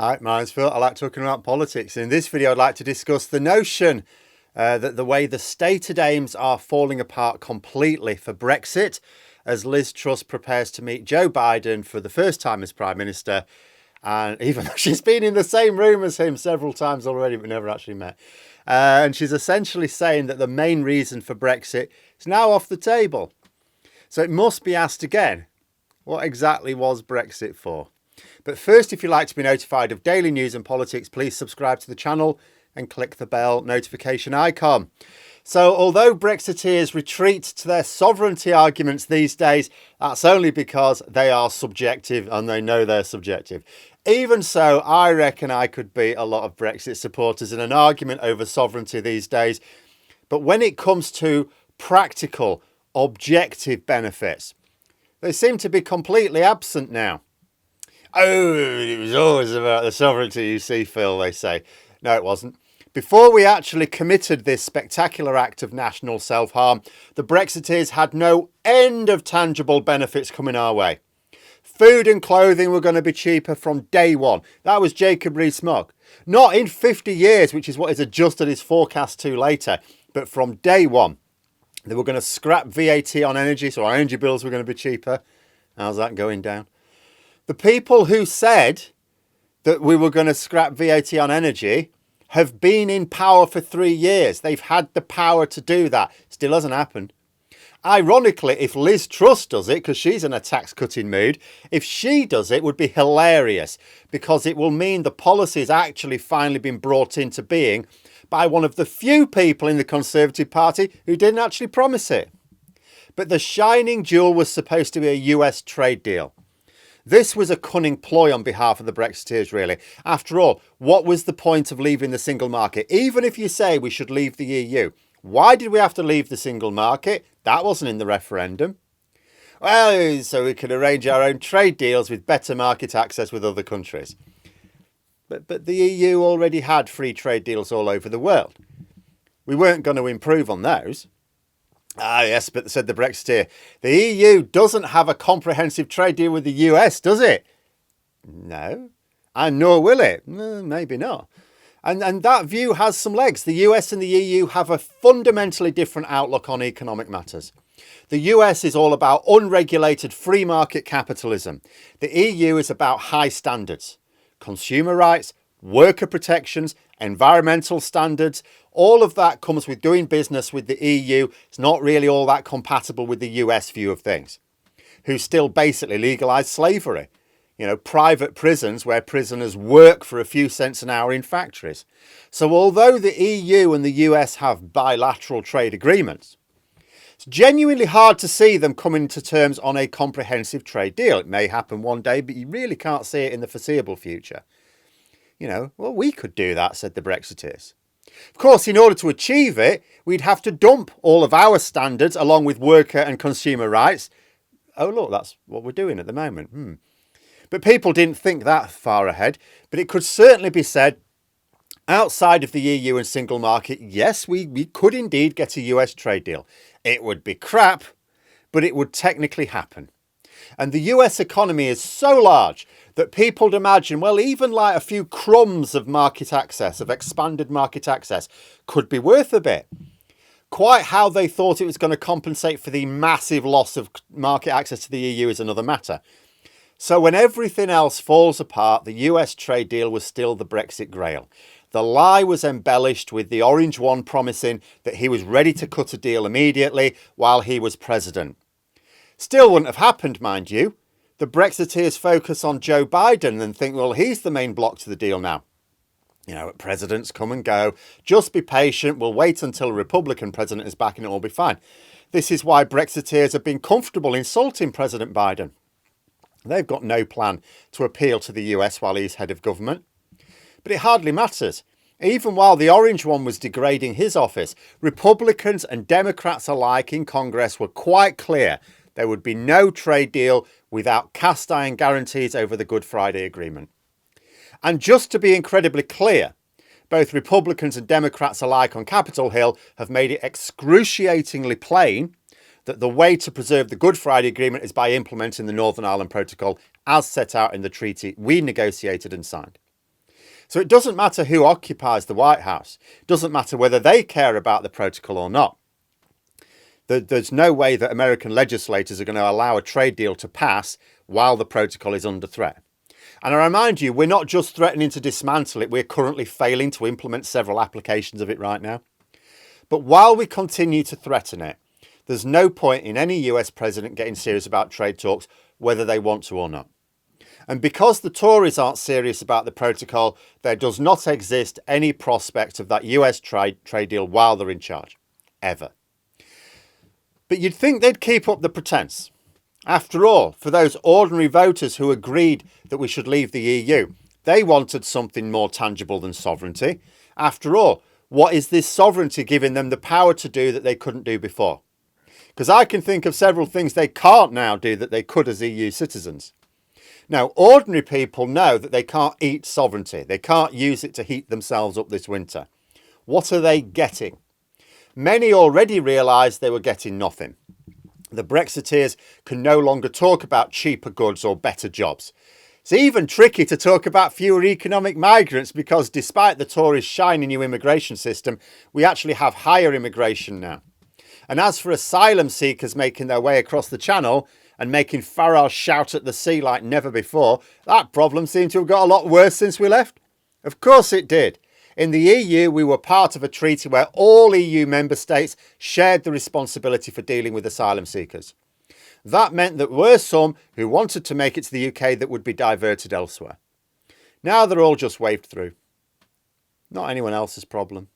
Hi, my name's Phil. I like talking about politics. In this video, I'd like to discuss the notion that the way the stated aims are falling apart completely for Brexit as Liz Truss prepares to meet Joe Biden for the first time as Prime Minister. And even though she's been in the same room as him several times already, but never actually met. And she's essentially saying that the main reason for Brexit is now off the table. So it must be asked again, what exactly was Brexit for? But first, if you'd like to be notified of daily news and politics, please subscribe to the channel and click the bell notification icon. So although Brexiteers retreat to their sovereignty arguments these days, that's only because they are subjective and they know they're subjective. Even so, I reckon I could beat a lot of Brexit supporters in an argument over sovereignty these days. But when it comes to practical, objective benefits, they seem to be completely absent now. Oh, it was always about the sovereignty, you see, Phil, they say. No, it wasn't. Before we actually committed this spectacular act of national self-harm, the Brexiteers had no end of tangible benefits coming our way. Food and clothing were going to be cheaper from day one. That was Jacob Rees-Mogg. Not in 50 years, which is what he's adjusted his forecast to later, but from day one. They were going to scrap VAT on energy, so our energy bills were going to be cheaper. How's that going down? The people who said that we were going to scrap VAT on energy have been in power for 3 years. They've had the power to do that. Still hasn't happened. Ironically, if Liz Truss does it, because she's in a tax cutting mood, if she does it, it would be hilarious because it will mean the policy has actually finally been brought into being by one of the few people in the Conservative Party who didn't actually promise it. But the shining jewel was supposed to be a US trade deal. This was a cunning ploy on behalf of the Brexiteers, really. After all, what was the point of leaving the single market? Even if you say we should leave the EU, why did we have to leave the single market? That wasn't in the referendum. Well, so we could arrange our own trade deals with better market access with other countries. But the EU already had free trade deals all over the world. We weren't going to improve on those. Ah, yes, but said the Brexiteer, the EU doesn't have a comprehensive trade deal with the US, does it? No. And nor will it. Maybe not. And that view has some legs. The US and the EU have a fundamentally different outlook on economic matters. The US is all about unregulated free market capitalism. The EU is about high standards, consumer rights, worker protections, environmental standards. All of that comes with doing business with the EU. It's not really all that compatible with the US view of things, who still basically legalised slavery. You know, private prisons where prisoners work for a few cents an hour in factories. So although the EU and the US have bilateral trade agreements, it's genuinely hard to see them coming to terms on a comprehensive trade deal. It may happen one day, but you really can't see it in the foreseeable future. You know, well, we could do that, said the Brexiteers. Of course, in order to achieve it, we'd have to dump all of our standards along with worker and consumer rights. Oh, look, that's what we're doing at the moment. But people didn't think that far ahead. But it could certainly be said, outside of the EU and single market, yes, we could indeed get a US trade deal. It would be crap, but it would technically happen. And the US economy is so large that people would imagine, well, even like a few crumbs of market access, of expanded market access, could be worth a bit. Quite how they thought it was going to compensate for the massive loss of market access to the EU is another matter. So when everything else falls apart, the US trade deal was still the Brexit grail. The lie was embellished with the orange one promising that he was ready to cut a deal immediately while he was president. Still wouldn't have happened, mind you. The Brexiteers focus on Joe Biden and think, well, he's the main block to the deal now. You know, presidents come and go. Just be patient. We'll wait until a Republican president is back and it'll all be fine. This is why Brexiteers have been comfortable insulting President Biden. They've got no plan to appeal to the US while he's head of government. But it hardly matters. Even while the orange one was degrading his office, Republicans and Democrats alike in Congress were quite clear there would be no trade deal without cast iron guarantees over the Good Friday Agreement. And just to be incredibly clear, both Republicans and Democrats alike on Capitol Hill have made it excruciatingly plain that the way to preserve the Good Friday Agreement is by implementing the Northern Ireland Protocol as set out in the treaty we negotiated and signed. So it doesn't matter who occupies the White House. It doesn't matter whether they care about the protocol or not. There's no way that American legislators are going to allow a trade deal to pass while the protocol is under threat. And I remind you, we're not just threatening to dismantle it, we're currently failing to implement several applications of it right now. But while we continue to threaten it, there's no point in any US president getting serious about trade talks, whether they want to or not. And because the Tories aren't serious about the protocol, there does not exist any prospect of that US trade deal while they're in charge, ever. But you'd think they'd keep up the pretense. After all, for those ordinary voters who agreed that we should leave the EU, they wanted something more tangible than sovereignty. After all, what is this sovereignty giving them the power to do that they couldn't do before? Because I can think of several things they can't now do that they could as EU citizens. Now, ordinary people know that they can't eat sovereignty. They can't use it to heat themselves up this winter. What are they getting? Many already realised they were getting nothing. The Brexiteers can no longer talk about cheaper goods or better jobs. It's even tricky to talk about fewer economic migrants because despite the Tories' shiny new immigration system, we actually have higher immigration now. And as for asylum seekers making their way across the Channel and making Farage shout at the sea like never before, that problem seemed to have got a lot worse since we left. Of course it did. In the EU, we were part of a treaty where all EU member states shared the responsibility for dealing with asylum seekers. That meant that there were some who wanted to make it to the UK that would be diverted elsewhere. Now they're all just waved through. Not anyone else's problem.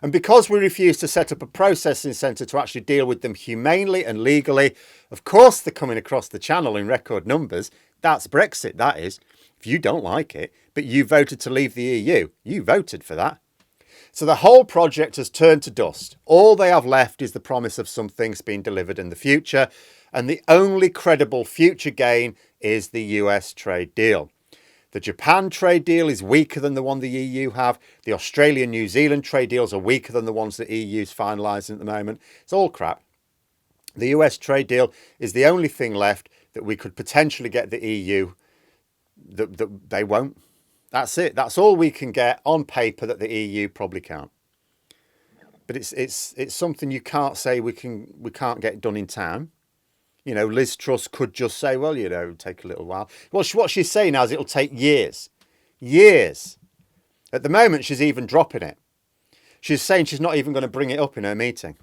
And because we refuse to set up a processing centre to actually deal with them humanely and legally, of course they're coming across the Channel in record numbers. That's Brexit, that is. If you don't like it, but you voted to leave the EU, you voted for that. So the whole project has turned to dust. All they have left is the promise of some things being delivered in the future. And the only credible future gain is the US trade deal. The Japan trade deal is weaker than the one the EU have. The Australia-New Zealand trade deals are weaker than the ones the EU's finalising at the moment. It's all crap. The US trade deal is the only thing left that we could potentially get the EU that they won't. That's it. That's all we can get on paper that the EU probably can't. But it's something you can't say we can't get done in time. You know, Liz Truss could just say, well, you know, take a little while. Well, what she's saying now is it'll take years. Years. At the moment, she's even dropping it. She's saying she's not even going to bring it up in her meeting.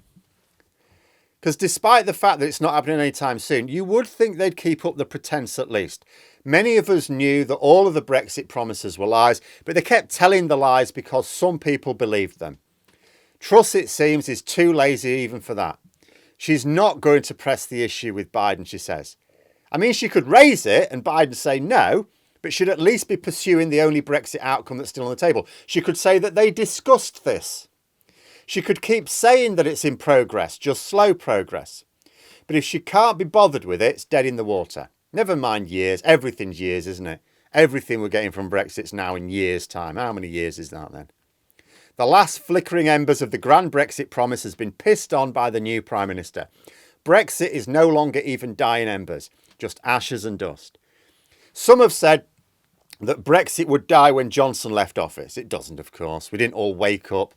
Because despite the fact that it's not happening anytime soon, you would think they'd keep up the pretense at least. Many of us knew that all of the Brexit promises were lies, but they kept telling the lies because some people believed them. Truss, it seems, is too lazy even for that. She's not going to press the issue with Biden, she says. I mean, she could raise it and Biden say no, but should at least be pursuing the only Brexit outcome that's still on the table. She could say that they discussed this. She could keep saying that it's in progress, just slow progress. But if she can't be bothered with it, it's dead in the water. Never mind years. Everything's years, isn't it? Everything we're getting from Brexit's now in years' time. How many years is that then? The last flickering embers of the grand Brexit promise has been pissed on by the new Prime Minister. Brexit is no longer even dying embers, just ashes and dust. Some have said that Brexit would die when Johnson left office. It doesn't, of course. We didn't all wake up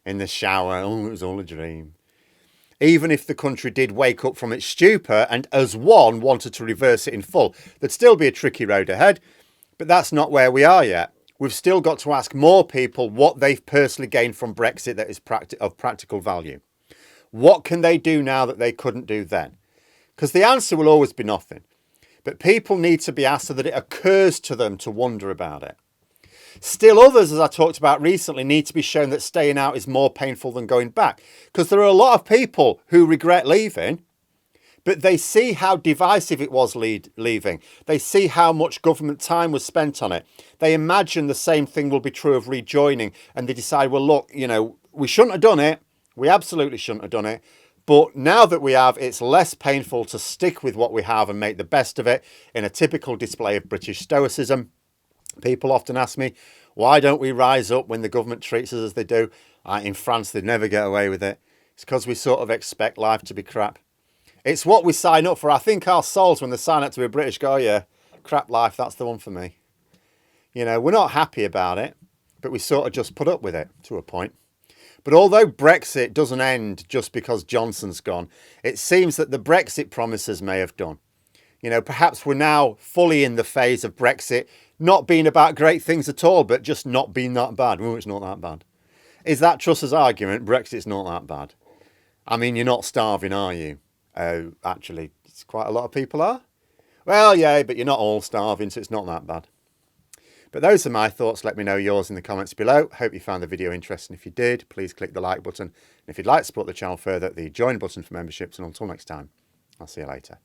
in the shower. Oh, it was all a dream. Even if the country did wake up from its stupor and as one wanted to reverse it in full, there'd still be a tricky road ahead. But that's not where we are yet. We've still got to ask more people what they've personally gained from Brexit that is of practical value. What can they do now that they couldn't do then? Because the answer will always be nothing. But people need to be asked so that it occurs to them to wonder about it. Still others, as I talked about recently, need to be shown that staying out is more painful than going back. Because there are a lot of people who regret leaving, but they see how divisive it was leaving. They see how much government time was spent on it. They imagine the same thing will be true of rejoining. And they decide, well, look, you know, we shouldn't have done it. We absolutely shouldn't have done it. But now that we have, it's less painful to stick with what we have and make the best of it in a typical display of British stoicism. People often ask me, why don't we rise up when the government treats us as they do? In France, they'd never get away with it. It's because we sort of expect life to be crap. It's what we sign up for. I think our souls, when they sign up to be British, go, oh, yeah, crap life, that's the one for me. You know, we're not happy about it. but we sort of just put up with it to a point. But although Brexit doesn't end just because Johnson's gone, it seems that the Brexit promises may have done. You know, perhaps we're now fully in the phase of Brexit not being about great things at all, but just not being that bad. Oh, it's not that bad. Is that Truss's argument? Brexit's not that bad. I mean, you're not starving, are you? Oh, actually, it's quite a lot of people are. Well, yeah, but you're not all starving, so it's not that bad. But those are my thoughts. Let me know yours in the comments below. Hope you found the video interesting. If you did, please click the like button. And if you'd like to support the channel further, the join button for memberships. And until next time, I'll see you later.